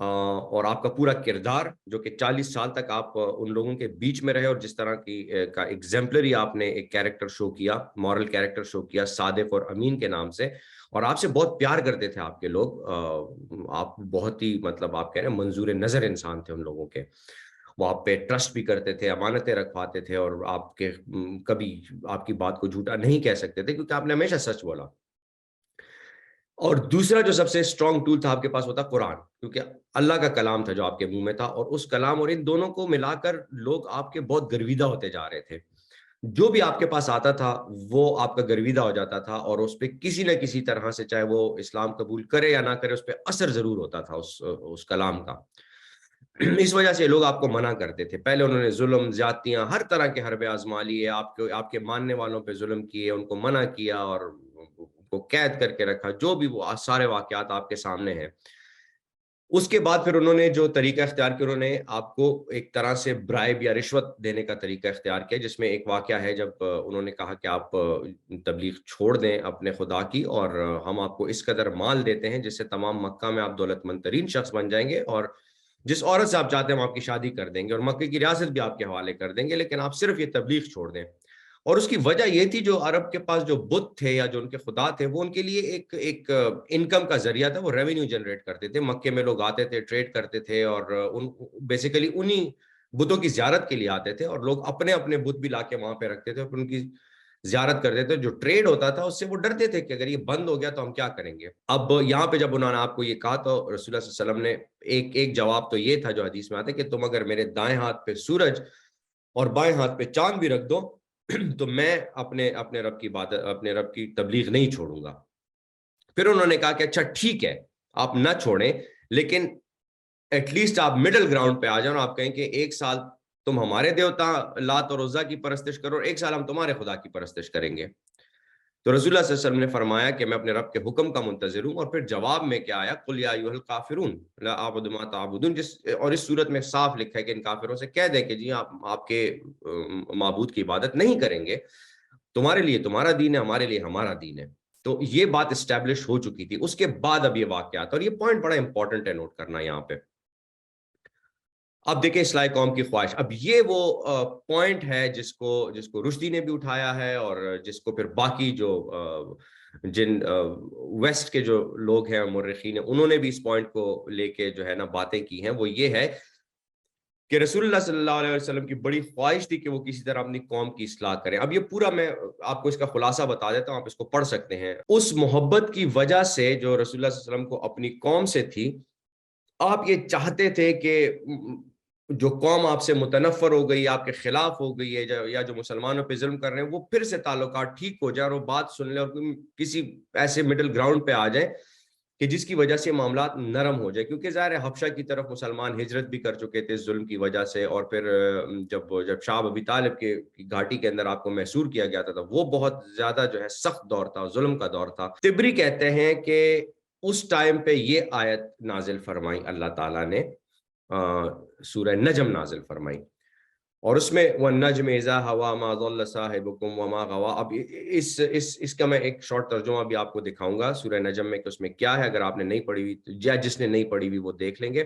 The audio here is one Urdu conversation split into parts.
اور آپ کا پورا کردار جو کہ 40 سال تک آپ ان لوگوں کے بیچ میں رہے اور جس طرح کی کا ایگزمپلری آپ نے ایک کیریکٹر شو کیا، مورل کیریکٹر شو کیا صادق اور امین کے نام سے، اور آپ سے بہت پیار کرتے تھے آپ کے لوگ، آپ بہت ہی مطلب آپ کہہ رہے ہیں منظور نظر انسان تھے ان لوگوں کے، وہ آپ پہ ٹرسٹ بھی کرتے تھے، امانتیں رکھواتے تھے، اور آپ کے کبھی آپ کی بات کو جھوٹا نہیں کہہ سکتے تھے کیونکہ آپ نے ہمیشہ سچ بولا۔ اور دوسرا جو سب سے اسٹرانگ ٹول تھا آپ کے پاس وہ تھا قرآن، کیونکہ اللہ کا کلام تھا جو آپ کے منہ میں تھا، اور اس کلام اور ان دونوں کو ملا کر لوگ آپ کے بہت گرویدہ ہوتے جا رہے تھے، جو بھی آپ کے پاس آتا تھا وہ آپ کا گرویدہ ہو جاتا تھا، اور اس پہ کسی نہ کسی طرح سے چاہے وہ اسلام قبول کرے یا نہ کرے اس پہ اثر ضرور ہوتا تھا اس کلام کا۔ اس وجہ سے لوگ آپ کو منع کرتے تھے، پہلے انہوں نے ظلم، زیادتیاں، ہر طرح کے حربے آزما لیے، آپ کے ماننے والوں پہ ظلم کیے، ان کو منع کیا اور ان کو قید کر کے رکھا، جو بھی وہ سارے واقعات آپ کے سامنے ہیں۔ اس کے بعد پھر انہوں نے جو طریقہ اختیار کیا، انہوں نے آپ کو ایک طرح سے برائب یا رشوت دینے کا طریقہ اختیار کیا، جس میں ایک واقعہ ہے جب انہوں نے کہا کہ آپ تبلیغ چھوڑ دیں اپنے خدا کی، اور ہم آپ کو اس قدر مال دیتے ہیں جس سے تمام مکہ میں آپ دولت مند ترین شخص بن جائیں گے، اور جس عورت سے آپ چاہتے ہیں ہم آپ کی شادی کر دیں گے، اور مکے کی ریاست بھی آپ کے حوالے کر دیں گے، لیکن آپ صرف یہ تبلیغ چھوڑ دیں۔ اور اس کی وجہ یہ تھی جو عرب کے پاس جو بت تھے یا جو ان کے خدا تھے وہ ان کے لیے ایک انکم کا ذریعہ تھا، وہ ریونیو جنریٹ کرتے تھے، مکے میں لوگ آتے تھے، ٹریڈ کرتے تھے، اور بیسیکلی انہی بتوں کی زیارت کے لیے آتے تھے، اور لوگ اپنے اپنے بت بھی لا کے وہاں پہ رکھتے تھے اور ان کی زیارت کرتے تھے۔ جو ٹریڈ ہوتا تھا اس سے وہ ڈرتے تھے کہ اگر یہ بند ہو گیا تو ہم کیا کریں گے۔ اب یہاں پہ جب انہوں نے آپ کو یہ کہا تو رسول اللہ صلی اللہ علیہ وسلم نے ایک جواب تو یہ تھا جو حدیث میں آتا ہے کہ تم اگر میرے دائیں ہاتھ پہ سورج اور بائیں ہاتھ پہ چاند بھی رکھ دو تو میں اپنے رب کی بات، اپنے رب کی تبلیغ نہیں چھوڑوں گا۔ پھر انہوں نے کہا کہ اچھا ٹھیک ہے آپ نہ چھوڑیں، لیکن ایٹ لیسٹ آپ مڈل گراؤنڈ پہ آ جاؤ، آپ کہیں کہ ایک سال تم ہمارے دیوتا لات اور عزا کی پرستش کرو اور ایک سال ہم تمہارے خدا کی پرستش کریں گے۔ تو رسول اللہ صلی اللہ علیہ وسلم نے فرمایا کہ میں اپنے رب کے حکم کا منتظر ہوں، اور پھر جواب میں کیا آیا، قل یا ایھا الکافرون لا اعبد ما تعبدون، اور اس صورت میں صاف لکھا ہے کہ ان کافروں سے کہہ دیں کہ جی آپ کے معبود کی عبادت نہیں کریں گے، تمہارے لیے تمہارا دین ہے، ہمارے لیے ہمارا دین ہے۔ تو یہ بات اسٹیبلش ہو چکی تھی۔ اس کے بعد اب یہ واقعات، اور یہ پوائنٹ بڑا امپورٹنٹ ہے نوٹ کرنا یہاں پہ۔ اب دیکھیں اصلاح قوم کی خواہش، اب یہ وہ پوائنٹ ہے جس کو رشدی نے بھی اٹھایا ہے، اور جس کو پھر باقی جو جن ویسٹ کے جو لوگ ہیں مورخین ہیں انہوں نے بھی اس پوائنٹ کو لے کے جو ہے نا باتیں کی ہیں، وہ یہ ہے کہ رسول اللہ صلی اللہ علیہ وسلم کی بڑی خواہش تھی کہ وہ کسی طرح اپنی قوم کی اصلاح کریں۔ اب یہ پورا میں آپ کو اس کا خلاصہ بتا دیتا ہوں، آپ اس کو پڑھ سکتے ہیں۔ اس محبت کی وجہ سے جو رسول اللہ صلی اللہ علیہ وسلم کو اپنی قوم سے تھی، آپ یہ چاہتے تھے کہ جو قوم آپ سے متنفر ہو گئی، آپ کے خلاف ہو گئی ہے، یا جو مسلمانوں پہ ظلم کر رہے ہیں، وہ پھر سے تعلقات ٹھیک ہو جائے اور وہ بات سن لیں اور کسی ایسے مڈل گراؤنڈ پہ آ جائیں کہ جس کی وجہ سے معاملات نرم ہو جائے، کیونکہ ظاہر ہے حبشہ کی طرف مسلمان ہجرت بھی کر چکے تھے اس ظلم کی وجہ سے، اور پھر جب شاہ ابی طالب کے گھاٹی کے اندر آپ کو محصور کیا گیا تھا وہ بہت زیادہ جو ہے سخت دور تھا، ظلم کا دور تھا۔ طبری کہتے ہیں کہ اس ٹائم پہ یہ آیت نازل فرمائی اللہ تعالیٰ نے، سورہ نجم نازل فرمائی، اور اس میں وَالنَّجْمِ إِذَا هَوَىٰ مَا ضَلَّ صَاحِبُكُمْ وَمَا غَوَىٰ۔ اب اس کا میں ایک شارٹ ترجمہ بھی آپ کو دکھاؤں گا سورہ نجم میں کہ اس میں کیا ہے، اگر آپ نے نہیں پڑھی ہوئی یا جس نے نہیں پڑھی ہوئی وہ دیکھ لیں گے۔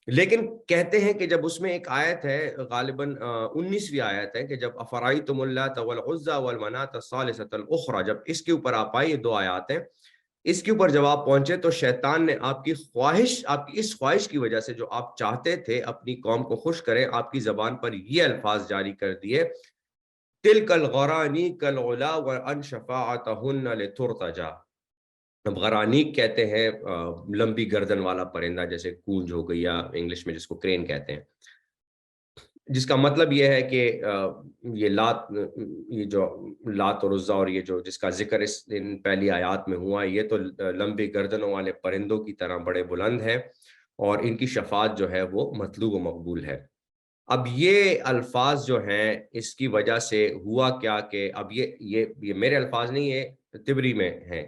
لیکن کہتے ہیں کہ جب اس میں ایک آیت ہے غالباً 19ویں آیت ہے کہ جب أَفَرَأَيْتُمُ اللَّاتَ وَالْعُزَّىٰ وَالْمَنَاةَ الثَّالِثَةَ الْأُخْرَىٰ، جب اس کے اوپر آپ آئے، یہ دو آیات ہیں، اس کے اوپر جب آپ پہنچے تو شیطان نے آپ کی اس خواہش کی وجہ سے جو آپ چاہتے تھے اپنی قوم کو خوش کریں، آپ کی زبان پر یہ الفاظ جاری کر دیے، تِلْكَ الْغَرَانِيقَ الْعُلَا وَأَنْ شَفَاعَتَهُنَّ لِتُرْتَجَىٰ۔ اب غرانیق کہتے ہیں لمبی گردن والا پرندہ، جیسے کونج ہو گئی، یا انگلش میں جس کو کرین کہتے ہیں، جس کا مطلب یہ ہے کہ یہ جو لات اور عزا اور یہ جو جس کا ذکر ان پہلی آیات میں ہوا، یہ تو لمبی گردنوں والے پرندوں کی طرح بڑے بلند ہے، اور ان کی شفاعت جو ہے وہ مطلوب و مقبول ہے۔ اب یہ الفاظ جو ہیں اس کی وجہ سے ہوا کیا کہ اب یہ میرے الفاظ نہیں، یہ طبری میں ہیں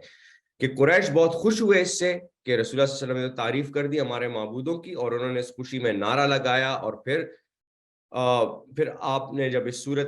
کہ قریش بہت خوش ہوئے اس سے کہ رسول اللہ صلی اللہ علیہ وسلم نے تعریف کر دی ہمارے معبودوں کی، اور انہوں نے اس خوشی میں نعرہ لگایا، اور پھر آپ نے جب اس صورت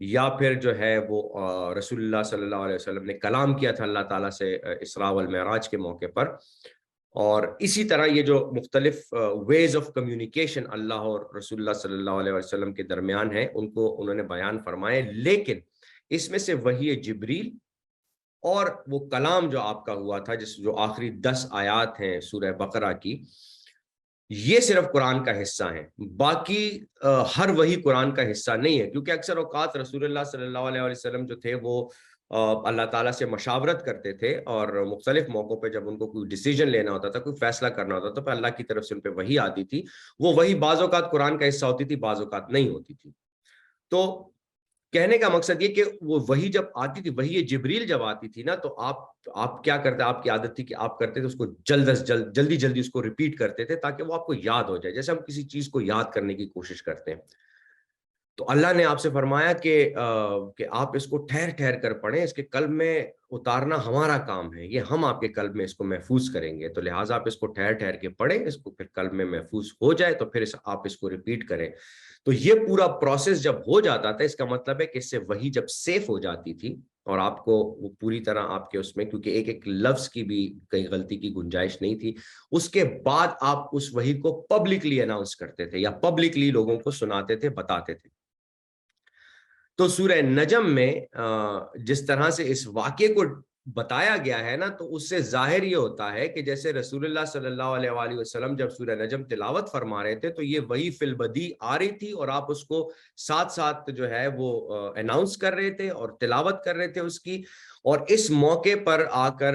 یا پھر جو ہے وہ رسول اللہ صلی اللہ علیہ وسلم نے کلام کیا تھا اللہ تعالیٰ سے اسراء والمعراج کے موقع پر. اور اسی طرح یہ جو مختلف ویز آف کمیونیکیشن اللہ اور رسول اللہ صلی اللہ علیہ وسلم کے درمیان ہیں ان کو انہوں نے بیان فرمائے. لیکن اس میں سے وحی جبریل اور وہ کلام جو آپ کا ہوا تھا جو آخری 10 آیات ہیں سورہ بقرہ کی، یہ صرف قرآن کا حصہ ہیں. باقی ہر وہی قرآن کا حصہ نہیں ہے، کیونکہ اکثر اوقات رسول اللہ صلی اللہ علیہ وسلم جو تھے وہ اللہ تعالیٰ سے مشاورت کرتے تھے، اور مختلف موقعوں پہ جب ان کو کوئی ڈیسیجن لینا ہوتا تھا، کوئی فیصلہ کرنا ہوتا تھا، تو اللہ کی طرف سے ان پہ وحی آتی تھی. وہ وحی بعض اوقات قرآن کا حصہ ہوتی تھی، بعض اوقات نہیں ہوتی تھی. تو کہنے کا مقصد یہ کہ وہ وہی جب آتی تھی، وہی جبریل جب آتی تھی نا، تو آپ کیا کرتے، آپ کی عادت تھی کہ آپ کرتے تھے اس کو جلدی اس کو ریپیٹ کرتے تھے تاکہ وہ آپ کو یاد ہو جائے، جیسے ہم کسی چیز کو یاد کرنے کی کوشش کرتے ہیں. تو اللہ نے آپ سے فرمایا کہ آپ اس کو ٹھہر ٹھہر کر پڑھیں، اس کے قلب میں اتارنا ہمارا کام ہے، یہ ہم آپ کے قلب میں اس کو محفوظ کریں گے. تو لہٰذا آپ اس کو ٹھہر ٹھہر کے پڑھیں، اس کو پھر قلب میں محفوظ ہو جائے تو پھر آپ اس کو ریپیٹ کریں. تو یہ پورا پروسیس جب ہو جاتا تھا، اس کا مطلب ہے کہ اس سے وہی جب سیف ہو جاتی تھی اور آپ کو وہ پوری طرح آپ کے اس میں، کیونکہ ایک ایک لفظ کی بھی کہیں غلطی کی گنجائش نہیں تھی، اس کے بعد آپ اس وحی کو پبلکلی اناؤنس کرتے تھے یا پبلکلی لوگوں کو سناتے تھے، بتاتے تھے. تو سورہ نجم میں جس طرح سے اس واقعے کو بتایا گیا ہے نا، تو اس سے ظاہر یہ ہوتا ہے کہ جیسے رسول اللہ صلی اللہ علیہ وآلہ وسلم جب سورہ نجم تلاوت فرما رہے تھے تو یہ وہی فی البدی آ رہی تھی، اور آپ اس کو ساتھ ساتھ جو ہے وہ اناؤنس کر رہے تھے اور تلاوت کر رہے تھے اس کی. اور اس موقع پر آ کر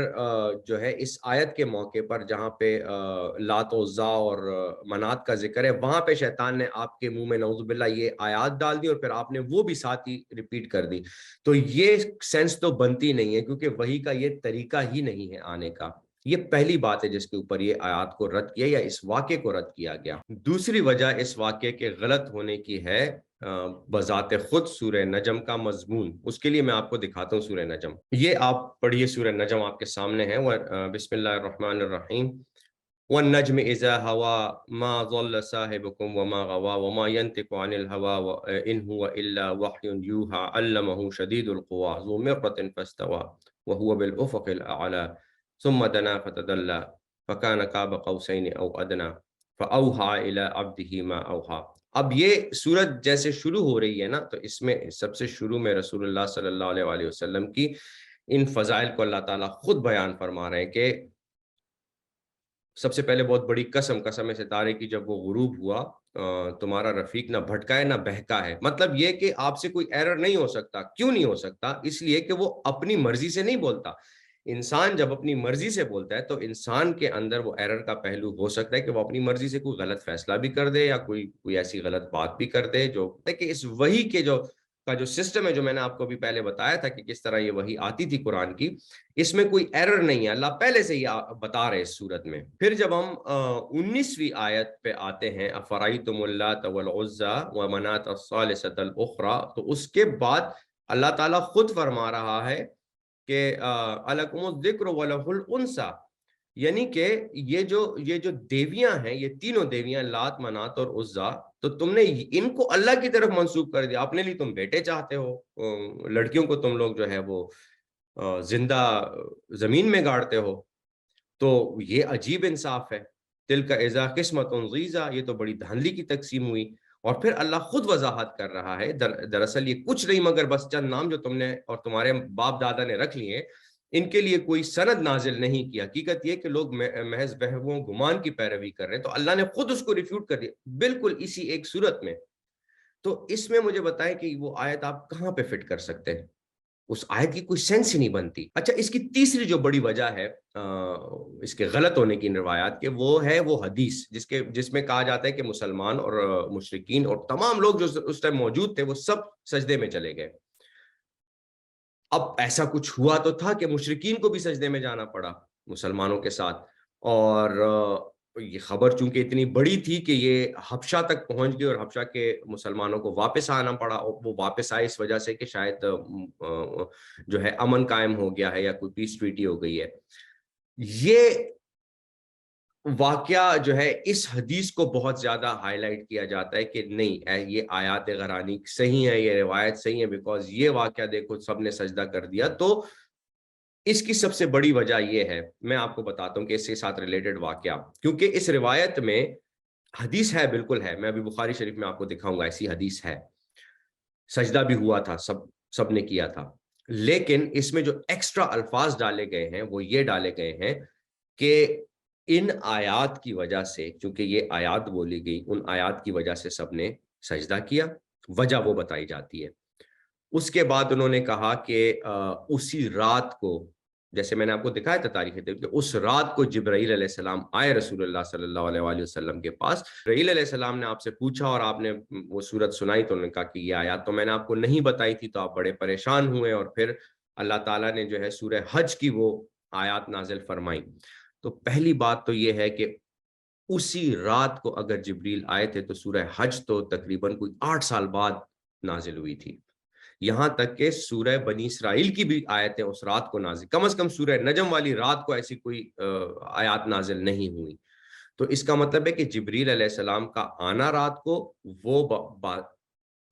جو ہے اس آیت کے موقع پر جہاں پہ لات و عزا اور منات کا ذکر ہے، وہاں پہ شیطان نے آپ کے منہ میں نعوذ باللہ یہ آیات ڈال دی اور پھر آپ نے وہ بھی ساتھ ہی ریپیٹ کر دی. تو یہ سینس تو بنتی نہیں ہے، کیونکہ وحی کا یہ طریقہ ہی نہیں ہے آنے کا. یہ پہلی بات ہے جس کے اوپر یہ آیات کو رد کیا یا اس واقعے کو رد کیا گیا. دوسری وجہ اس واقعے کے غلط ہونے کی ہے بذات خود سورہ نجم کا مضمون. اس کے لیے میں آپ کو دکھاتا ہوں سورہ نجم. یہ آپ پڑھیے، سورہ نجم آپ کے سامنے ہے. بسم اللہ الرحمن الرحیم. والنجم اذا هوى ما ضل صاحبكم وما غوى وما ينطق عن الهوى ان هو الا وحي يوحى علمه شديد القوى ذو مرة فاستوى وهو بالافق الاعلى ثم دنا فتدلى فكان قاب قوسين او ادنى فاوحى الى عبده ما اوحى. اب یہ سورت جیسے شروع ہو رہی ہے نا، تو اس میں سب سے شروع میں رسول اللہ صلی اللہ علیہ وآلہ وسلم کی ان فضائل کو اللہ تعالیٰ خود بیان فرما رہے ہیں کہ سب سے پہلے بہت بڑی قسم ستارے کی جب وہ غروب ہوا، تمہارا رفیق نہ بھٹکا ہے نہ بہکا ہے. مطلب یہ کہ آپ سے کوئی ایرر نہیں ہو سکتا. کیوں نہیں ہو سکتا؟ اس لیے کہ وہ اپنی مرضی سے نہیں بولتا. انسان جب اپنی مرضی سے بولتا ہے تو انسان کے اندر وہ ایرر کا پہلو ہو سکتا ہے کہ وہ اپنی مرضی سے کوئی غلط فیصلہ بھی کر دے یا کوئی ایسی غلط بات بھی کر دے. جو کہ اس وحی کے جو سسٹم ہے، جو میں نے آپ کو بھی پہلے بتایا تھا کہ کس طرح یہ وحی آتی تھی قرآن کی، اس میں کوئی ایرر نہیں ہے. اللہ پہلے سے ہی بتا رہے اس صورت میں. پھر جب ہم 19ویں آیت پہ آتے ہیں، افرائیتم اللات والعزی ومناۃ الثالثۃ الاخری، تو اس کے بعد اللہ تعالیٰ خود فرما رہا ہے کہ الکم الذکر ولہ الانثی، یعنی کہ یہ جو دیویاں ہیں، یہ تینوں دیویاں لات، منات اور عزا، تو تم نے ان کو اللہ کی طرف منسوب کر دیا. اپنے لیے تم بیٹے چاہتے ہو، لڑکیوں کو تم لوگ جو ہے وہ زندہ زمین میں گاڑتے ہو. تو یہ عجیب انصاف ہے. تلک اذا قسمت ضیزا، یہ تو بڑی دھاندلی کی تقسیم ہوئی. اور پھر اللہ خود وضاحت کر رہا ہے دراصل یہ کچھ نہیں مگر بس چند نام جو تم نے اور تمہارے باپ دادا نے رکھ لیے، ان کے لیے کوئی سند نازل نہیں کی. حقیقت یہ کہ لوگ محض وہم و گمان کی پیروی کر رہے ہیں. تو اللہ نے خود اس کو ریفیوٹ کر دیا بالکل اسی ایک صورت میں. تو اس میں مجھے بتائیں کہ وہ آیت آپ کہاں پہ فٹ کر سکتے ہیں؟ اس آیت کی کوئی سینس ہی نہیں بنتی. اچھا، اس کی تیسری جو بڑی وجہ ہے اس کے غلط ہونے کی روایات کے، وہ ہے وہ حدیث جس میں کہا جاتا ہے کہ مسلمان اور مشرکین اور تمام لوگ جو اس ٹائم موجود تھے وہ سب سجدے میں چلے گئے. اب ایسا کچھ ہوا تو تھا کہ مشرکین کو بھی سجدے میں جانا پڑا مسلمانوں کے ساتھ. اور یہ خبر چونکہ اتنی بڑی تھی کہ یہ حبشہ تک پہنچ گئی اور حبشہ کے مسلمانوں کو واپس آنا پڑا. اور وہ واپس آئے اس وجہ سے کہ شاید جو ہے امن قائم ہو گیا ہے یا کوئی پیس ٹریٹی ہو گئی ہے. یہ واقعہ جو ہے اس حدیث کو بہت زیادہ ہائی لائٹ کیا جاتا ہے کہ نہیں یہ آیات غرانی صحیح ہے، یہ روایت صحیح ہے، بیکاز یہ واقعہ دیکھو سب نے سجدہ کر دیا. تو اس کی سب سے بڑی وجہ یہ ہے، میں آپ کو بتاتا ہوں کہ اس کے ساتھ ریلیٹڈ واقعہ، کیونکہ اس روایت میں حدیث ہے، بالکل ہے، میں ابھی بخاری شریف میں آپ کو دکھاؤں گا، ایسی حدیث ہے، سجدہ بھی ہوا تھا، سب نے کیا تھا. لیکن اس میں جو ایکسٹرا الفاظ ڈالے گئے ہیں وہ یہ ڈالے گئے ہیں کہ ان آیات کی وجہ سے، چونکہ یہ آیات بولی گئی، ان آیات کی وجہ سے سب نے سجدہ کیا، وجہ وہ بتائی جاتی ہے. اس کے بعد انہوں نے کہا کہ اسی رات کو، جیسے میں نے آپ کو دکھایا تھا تاریخ کہ اس رات کو جبرائیل علیہ السلام آئے رسول اللہ صلی اللہ علیہ وآلہ وسلم کے پاس. جبرائیل علیہ السلام نے آپ سے پوچھا اور آپ نے وہ صورت سنائی، تو انہوں نے کہا کہ یہ آیات تو میں نے آپ کو نہیں بتائی تھی، تو آپ بڑے پریشان ہوئے، اور پھر اللہ تعالیٰ نے جو ہے سورہ حج کی وہ آیات نازل فرمائی. تو پہلی بات تو یہ ہے کہ اسی رات کو اگر جبریل آئے تھے تو سورہ حج تو تقریباً کوئی 8 سال بعد نازل ہوئی تھی. یہاں تک کہ سورہ بنی اسرائیل کی بھی آیتیں اس رات کو نازل، کم از کم سورہ نجم والی رات کو ایسی کوئی آیات نازل نہیں ہوئی. تو اس کا مطلب ہے کہ جبریل علیہ السلام کا آنا رات کو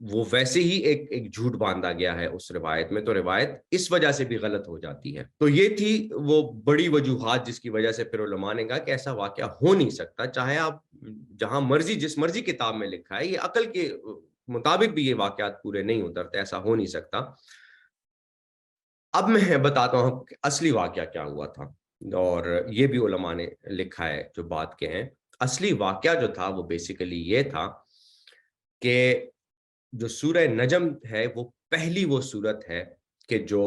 وہ ویسے ہی ایک جھوٹ باندھا گیا ہے اس روایت میں، تو روایت اس وجہ سے بھی غلط ہو جاتی ہے. تو یہ تھی وہ بڑی وجوہات جس کی وجہ سے پھر علماء نے کہا کہ ایسا واقعہ ہو نہیں سکتا، چاہے آپ جہاں مرضی جس مرضی کتاب میں لکھا ہے، یہ عقل کے مطابق بھی یہ واقعات پورے نہیں اترتے، ایسا ہو نہیں سکتا. اب میں بتاتا ہوں کہ اصلی واقعہ کیا ہوا تھا، اور یہ بھی علماء نے لکھا ہے جو بات کے ہیں. اصلی واقعہ جو تھا وہ بیسیکلی یہ تھا کہ جو سورہ نجم ہے وہ پہلی وہ صورت ہے کہ جو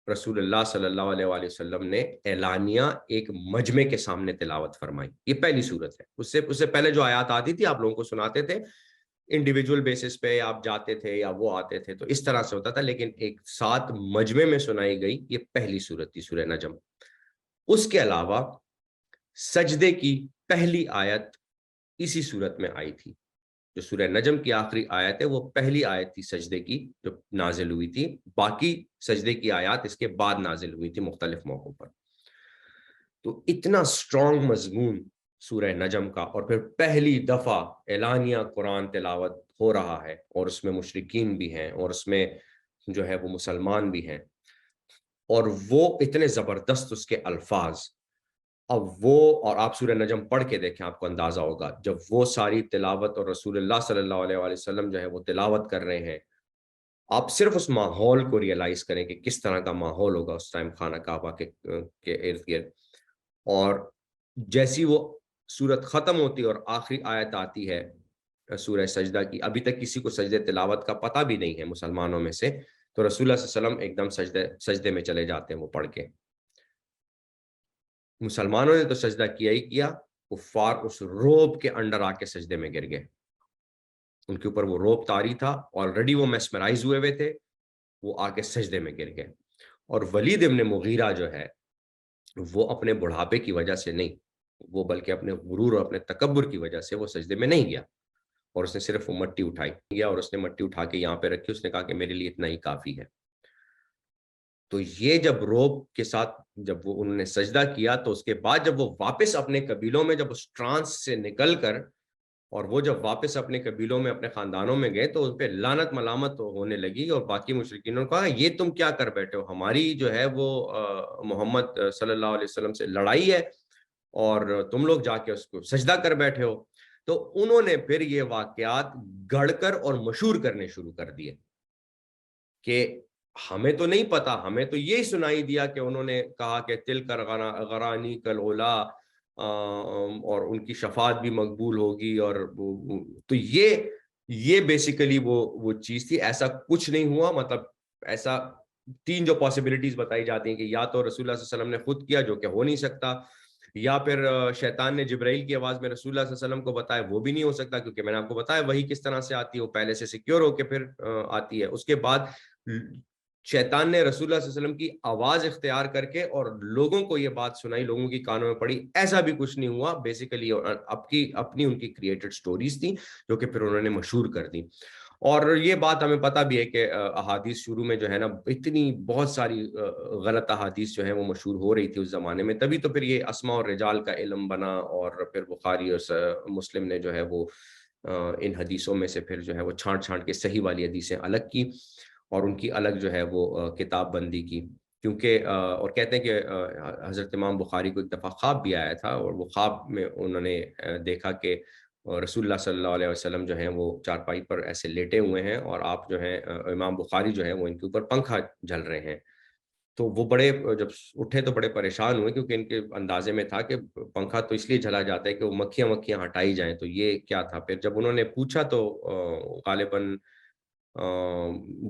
رسول اللہ صلی اللہ علیہ وآلہ وسلم نے اعلانیہ ایک مجمع کے سامنے تلاوت فرمائی. یہ پہلی صورت ہے. اس سے پہلے جو آیات آتی تھی آپ لوگوں کو سناتے تھے انڈیویجول بیسس پہ، آپ جاتے تھے یا وہ آتے تھے، تو اس طرح سے ہوتا تھا، لیکن ایک ساتھ مجمع میں سنائی گئی یہ پہلی صورت تھی سورہ نجم. اس کے علاوہ سجدے کی پہلی آیت اسی صورت میں آئی تھی. جو سورہ نجم کی آخری آیت ہے وہ پہلی آیت تھی سجدے کی جو نازل ہوئی تھی، باقی سجدے کی آیات اس کے بعد نازل ہوئی تھی مختلف موقعوں پر. تو اتنا سٹرونگ مضمون سورہ نجم کا، اور پھر پہلی دفعہ اعلانیہ قرآن تلاوت ہو رہا ہے، اور اس میں مشرکین بھی ہیں اور اس میں جو ہے وہ مسلمان بھی ہیں، اور وہ اتنے زبردست اس کے الفاظ. اب وہ، اور آپ سورہ نجم پڑھ کے دیکھیں آپ کو اندازہ ہوگا، جب وہ ساری تلاوت اور رسول اللہ صلی اللہ علیہ وآلہ وسلم جو ہے وہ تلاوت کر رہے ہیں، آپ صرف اس ماحول کو ریئلائز کریں کہ کس طرح کا ماحول ہوگا اس ٹائم خانہ کعبہ کے ارد گرد. اور جیسی وہ سورت ختم ہوتی اور آخری آیت آتی ہے سورہ سجدہ کی، ابھی تک کسی کو سجدے تلاوت کا پتہ بھی نہیں ہے مسلمانوں میں سے، تو رسول اللہ صلی اللہ علیہ وسلم ایک دم سجدے میں چلے جاتے ہیں وہ پڑھ کے. مسلمانوں نے تو سجدہ کیا ہی کیا، کفار اس روب کے انڈر آ کے سجدے میں گر گئے. ان کے اوپر وہ روب طاری تھا، آلریڈی وہ میسمرائز ہوئے تھے، وہ آ کے سجدے میں گر گئے. اور ولید ابن مغیرہ جو ہے وہ اپنے بڑھاپے کی وجہ سے نہیں، وہ بلکہ اپنے غرور اور اپنے تکبر کی وجہ سے وہ سجدے میں نہیں گیا، اور اس نے صرف وہ مٹی اٹھائی گیا، اور اس نے مٹی اٹھا کے یہاں پہ رکھی، اس نے کہا کہ میرے لیے اتنا ہی کافی ہے. تو یہ جب روب کے ساتھ جب وہ انہوں نے سجدہ کیا، تو اس کے بعد جب وہ واپس اپنے قبیلوں میں جب اس ٹرانس سے نکل کر، اور وہ جب واپس اپنے قبیلوں میں اپنے خاندانوں میں گئے، تو ان پہ لعنت ملامت ہونے لگی، اور باقی مشرکینوں نے کہا یہ تم کیا کر بیٹھے ہو، ہماری جو ہے وہ محمد صلی اللہ علیہ وسلم سے لڑائی ہے اور تم لوگ جا کے اس کو سجدہ کر بیٹھے ہو. تو انہوں نے پھر یہ واقعات گڑھ کر اور مشہور کرنے شروع کر دیے کہ ہمیں تو نہیں پتا، ہمیں تو یہی سنائی دیا کہ انہوں نے کہا کہ تل کر غرانی کل اولا، اور ان کی شفاعت بھی مقبول ہوگی، اور تو یہ بیسیکلی وہ چیز تھی. ایسا کچھ نہیں ہوا. مطلب ایسا 3 جو پاسبلٹیز بتائی جاتی ہیں کہ یا تو رسول اللہ صلی اللہ علیہ وسلم نے خود کیا، جو کہ ہو نہیں سکتا، یا پھر شیطان نے جبرائیل کی آواز میں رسول اللہ صلی اللہ علیہ وسلم کو بتایا، وہ بھی نہیں ہو سکتا، کیونکہ میں نے آپ کو بتایا وہی کس طرح سے آتی ہے، وہ پہلے سے سیکیور ہو کے پھر آتی ہے. اس کے بعد شیطان نے رسول اللہ صلی اللہ علیہ وسلم کی آواز اختیار کر کے اور لوگوں کو یہ بات سنائی، لوگوں کی کانوں میں پڑی. ایسا بھی کچھ نہیں ہوا. بیسیکلی اپنی ان کی کریٹڈ سٹوریز تھیں جو کہ پھر انہوں نے مشہور کر دی. اور یہ بات ہمیں پتہ بھی ہے کہ احادیث شروع میں جو ہے نا اتنی بہت ساری غلط احادیث جو ہیں وہ مشہور ہو رہی تھی اس زمانے میں، تبھی تو پھر یہ اسماء اور رجال کا علم بنا، اور پھر بخاری اور مسلم نے جو ہے وہ ان حدیثوں میں سے پھر جو ہے وہ چھانٹ چھانٹ کے صحیح والی حدیثیں الگ کی اور ان کی الگ جو ہے وہ کتاب بندی کی، کیونکہ اور کہتے ہیں کہ حضرت امام بخاری کو ایک دفعہ خواب بھی آیا تھا، اور وہ خواب میں انہوں نے دیکھا کہ رسول اللہ صلی اللہ علیہ وسلم جو ہیں وہ چارپائی پر ایسے لیٹے ہوئے ہیں، اور آپ جو ہیں امام بخاری جو ہیں وہ ان کے اوپر پنکھا جل رہے ہیں۔ تو وہ بڑے جب اٹھے تو بڑے پریشان ہوئے، کیونکہ ان کے اندازے میں تھا کہ پنکھا تو اس لیے جلا جاتا ہے کہ وہ مکھیاں مکھیاں ہٹائی جائیں، تو یہ کیا تھا؟ پھر جب انہوں نے پوچھا تو غالباً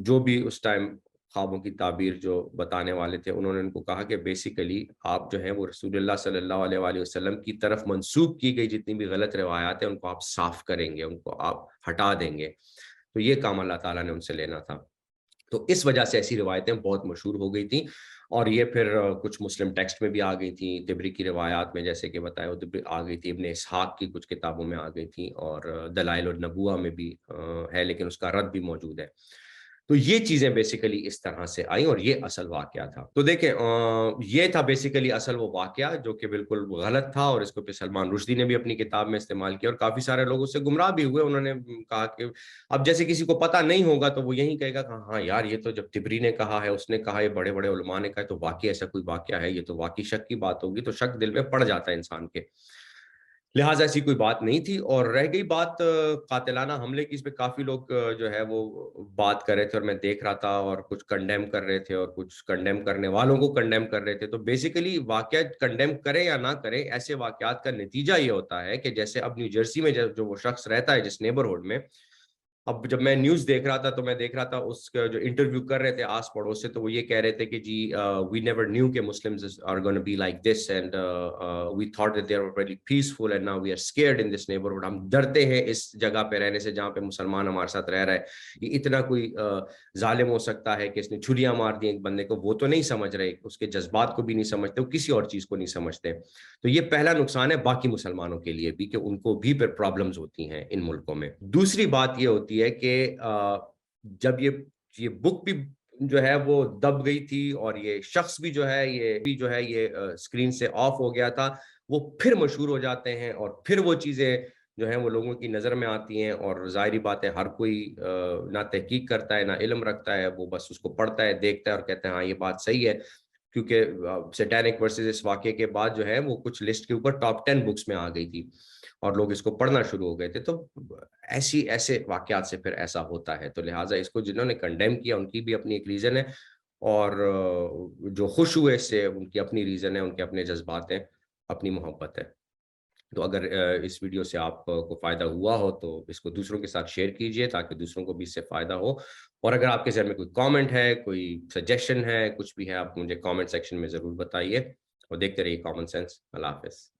جو بھی اس ٹائم خوابوں کی تعبیر جو بتانے والے تھے، انہوں نے ان کو کہا کہ بیسیکلی آپ جو ہیں وہ رسول اللہ صلی اللہ علیہ وآلہ وسلم کی طرف منسوب کی گئی جتنی بھی غلط روایات ہیں ان کو آپ صاف کریں گے، ان کو آپ ہٹا دیں گے۔ تو یہ کام اللہ تعالیٰ نے ان سے لینا تھا۔ تو اس وجہ سے ایسی روایتیں بہت مشہور ہو گئی تھیں، اور یہ پھر کچھ مسلم ٹیکسٹ میں بھی آ گئی تھیں، طبری کی روایات میں جیسے کہ بتایا وہ آ گئی تھی، ابن اسحاق کی کچھ کتابوں میں آ گئی تھیں، اور دلائل النبوہ میں بھی ہے، لیکن اس کا رد بھی موجود ہے۔ تو یہ چیزیں بیسیکلی اس طرح سے آئیں، اور یہ اصل واقعہ تھا۔ تو دیکھیں یہ تھا بیسیکلی اصل وہ واقعہ جو کہ بالکل غلط تھا، اور اس کو پھر سلمان رشدی نے بھی اپنی کتاب میں استعمال کیا، اور کافی سارے لوگ اس سے گمراہ بھی ہوئے۔ انہوں نے کہا کہ اب جیسے کسی کو پتہ نہیں ہوگا تو وہ یہی کہے گا کہ ہاں یار یہ تو جب طبری نے کہا ہے، اس نے کہا، یہ بڑے بڑے علماء نے کہا ہے، تو واقعی ایسا کوئی واقعہ ہے، یہ تو واقعی شک کی بات ہوگی، تو شک دل میں پڑ جاتا ہے انسان کے۔ لہٰذا ایسی کوئی بات نہیں تھی، اور رہ گئی بات قاتلانہ حملے کی، اس پہ کافی لوگ جو ہے وہ بات کر رہے تھے، اور میں دیکھ رہا تھا، اور کچھ کنڈیم کر رہے تھے اور کچھ کنڈیم کرنے والوں کو کنڈیم کر رہے تھے۔ تو بیسیکلی واقعات کنڈیم کریں یا نہ کریں، ایسے واقعات کا نتیجہ یہ ہوتا ہے کہ جیسے اب نیو جرسی میں جو وہ شخص رہتا ہے جس نیبرہڈ میں، اب جب میں نیوز دیکھ رہا تھا تو میں دیکھ رہا تھا اس کا جو انٹرویو کر رہے تھے آس پڑوس سے، تو وہ یہ کہہ رہے تھے کہ جی وی نیور نیو کہ Muslims are gonna be like this, and we thought that they are very peaceful and now we are scared in this neighbourhood. ہم ڈرتے ہیں اس جگہ پہ رہنے سے جہاں پہ مسلمان ہمارے ساتھ رہ رہا ہے، یہ اتنا کوئی ظالم ہو سکتا ہے کہ اس نے چھریاں مار دی ایک بندے کو، وہ تو نہیں سمجھ رہے، اس کے جذبات کو بھی نہیں سمجھتے، وہ کسی اور چیز کو نہیں سمجھتے۔ تو یہ پہلا نقصان ہے باقی مسلمانوں کے لیے بھی، کہ ان کو بھی پھر پرابلمز ہوتی ہیں ان ملکوں میں۔ دوسری بات یہ ہوتی ہے کہ جب یہ بک بھی جو ہے وہ دب گئی تھی، اور یہ شخص بھی جو ہے یہ اسکرین سے آف ہو گیا تھا، وہ پھر مشہور ہو جاتے ہیں، اور پھر وہ چیزیں جو ہیں وہ لوگوں کی نظر میں آتی ہیں، اور ظاہری بات ہے ہر کوئی نہ تحقیق کرتا ہے نہ علم رکھتا ہے، وہ بس اس کو پڑھتا ہے، دیکھتا ہے، اور کہتے ہیں ہاں یہ بات صحیح ہے، کیونکہ سیٹینک ورسز اس واقعے کے بعد جو ہے وہ کچھ لسٹ کے اوپر ٹاپ 10 بکس میں آ گئی تھی، اور لوگ اس کو پڑھنا شروع ہو گئے تھے۔ تو ایسے واقعات سے پھر ایسا ہوتا ہے، تو لہٰذا اس کو جنہوں نے کنڈیم کیا ان کی بھی اپنی ایک ریزن ہے، اور جو خوش ہوئے اس سے ان کی اپنی ریزن ہے، ان کے اپنے جذبات ہیں، اپنی محبت ہے۔ تو اگر اس ویڈیو سے آپ کو فائدہ ہوا ہو تو اس کو دوسروں کے ساتھ شیئر کیجئے، تاکہ دوسروں کو بھی اس سے فائدہ ہو، اور اگر آپ کے ذہن میں کوئی کامنٹ ہے، کوئی سجیشن ہے، کچھ بھی ہے، آپ مجھے کامنٹ سیکشن میں ضرور بتائیے، اور دیکھتے رہیے کامن سینس۔ اللہ حافظ۔